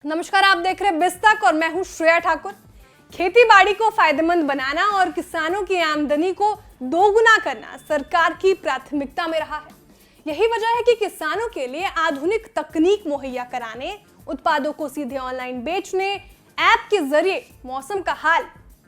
नमस्कार, आप देख रहे हैं बिस्तक और मैं हूं श्रेया ठाकुर। खेती बाड़ी को फायदेमंद बनाना और किसानों की आमदनी को दोगुना करना सरकार की प्राथमिकता में रहा है। यही वजह है कि किसानों के लिए आधुनिक तकनीक मुहैया कराने, उत्पादों को सीधे ऑनलाइन बेचने, ऐप के जरिए मौसम का हाल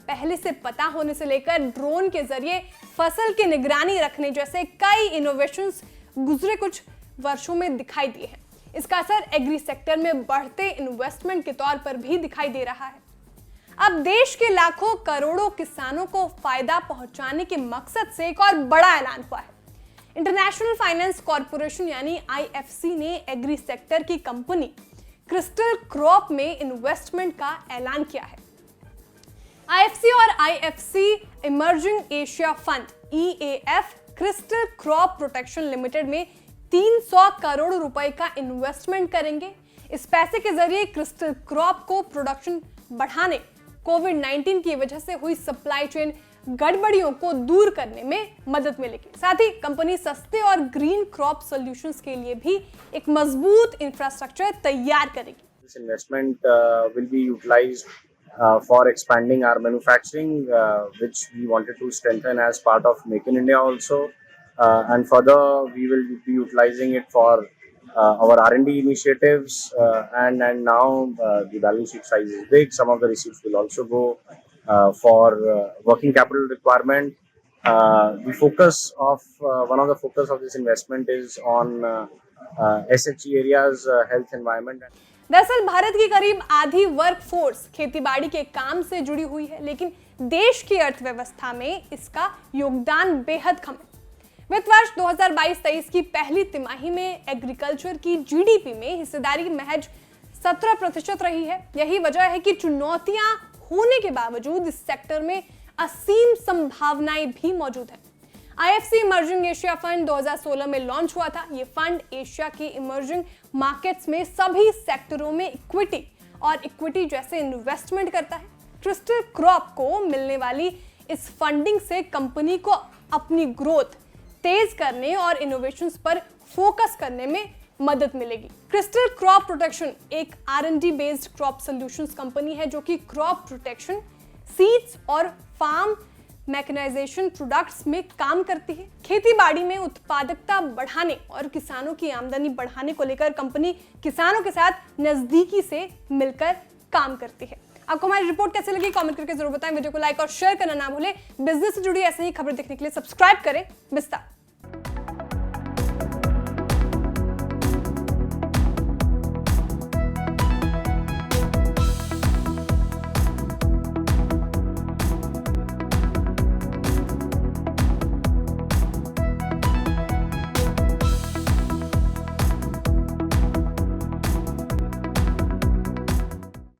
पहले से पता होने से लेकर ड्रोन के जरिए फसल की निगरानी रखने जैसे कई इनोवेशंस गुजरे कुछ वर्षों में दिखाई दिए हैं। इसका असर एग्री सेक्टर में बढ़ते इन्वेस्टमेंट के तौर पर भी दिखाई दे रहा है। अब देश के लाखों करोड़ों किसानों को फायदा पहुंचाने के मकसद से एक और बड़ा ऐलान हुआ है। इंटरनेशनल फाइनेंस कॉरपोरेशन यानी आईएफसी ने एग्री सेक्टर की कंपनी क्रिस्टल क्रॉप में इन्वेस्टमेंट का ऐलान किया है। आईएफसी और IFC emerging Asia fund EAF crystal crop protection limited में 300 करोड़ रुपए का इन्वेस्टमेंट करेंगे। इस पैसे के जरिए क्रिस्टल क्रॉप को प्रोडक्शन बढ़ाने, कोविड-19 की वजह से हुई सप्लाई चेन गड़बड़ियों को दूर करने में मदद मिलेगी। साथ ही कंपनी सस्ते और ग्रीन क्रॉप सॉल्यूशंस के लिए भी एक मजबूत इंफ्रास्ट्रक्चर तैयार करेगी। This investment will be utilized for expanding our manufacturing, which we wanted to strengthen as part of Make in India also. And further, we will be utilizing it for our R&D initiatives. And now the balance sheet size is big. Some of the receipts will also go for working capital requirement. The focus of one of the focus of this investment is on SHE areas, health, environment. दरअसल भारत की करीब आधी work force खेतीबाड़ी के काम से जुड़ी हुई है, लेकिन देश की अर्थव्यवस्था में इसका योगदान बेहद कम है। वित्त वर्ष 2022-23 की पहली तिमाही में एग्रीकल्चर की जीडीपी में हिस्सेदारी महज 17% रही है। यही वजह है कि चुनौतियां होने के बावजूद इस सेक्टर में असीम संभावनाएं भी मौजूद हैं। आईएफसी इमर्जिंग एशिया फंड 2016 में लॉन्च हुआ था। ये फंड एशिया के इमर्जिंग मार्केट्स में सभी सेक्टरों में इक्विटी और इक्विटी जैसे इन्वेस्टमेंट करता है। क्रिस्टल क्रॉप को मिलने वाली इस फंडिंग से कंपनी को अपनी ग्रोथ तेज करने और इनोवेशंस पर फोकस करने में मदद मिलेगी। क्रिस्टल क्रॉप प्रोटेक्शन एक R&D based crop solutions company है जो कि क्रॉप प्रोटेक्शन, सीड्स और फार्म मैकेनाइजेशन प्रोडक्ट्स में काम करती है। खेती-बाड़ी में उत्पादकता बढ़ाने और किसानों की आमदनी बढ़ाने को लेकर कंपनी किसानों के साथ नजदीकी से मिलकर काम करती है। आपको हमारी रिपोर्ट कैसे लगी कमेंट करके जरूर बताएं। वीडियो को लाइक और शेयर करना ना भूलें। बिजनेस से जुड़ी ऐसे ही खबर देखने के लिए सब्सक्राइब करें बिस्तर।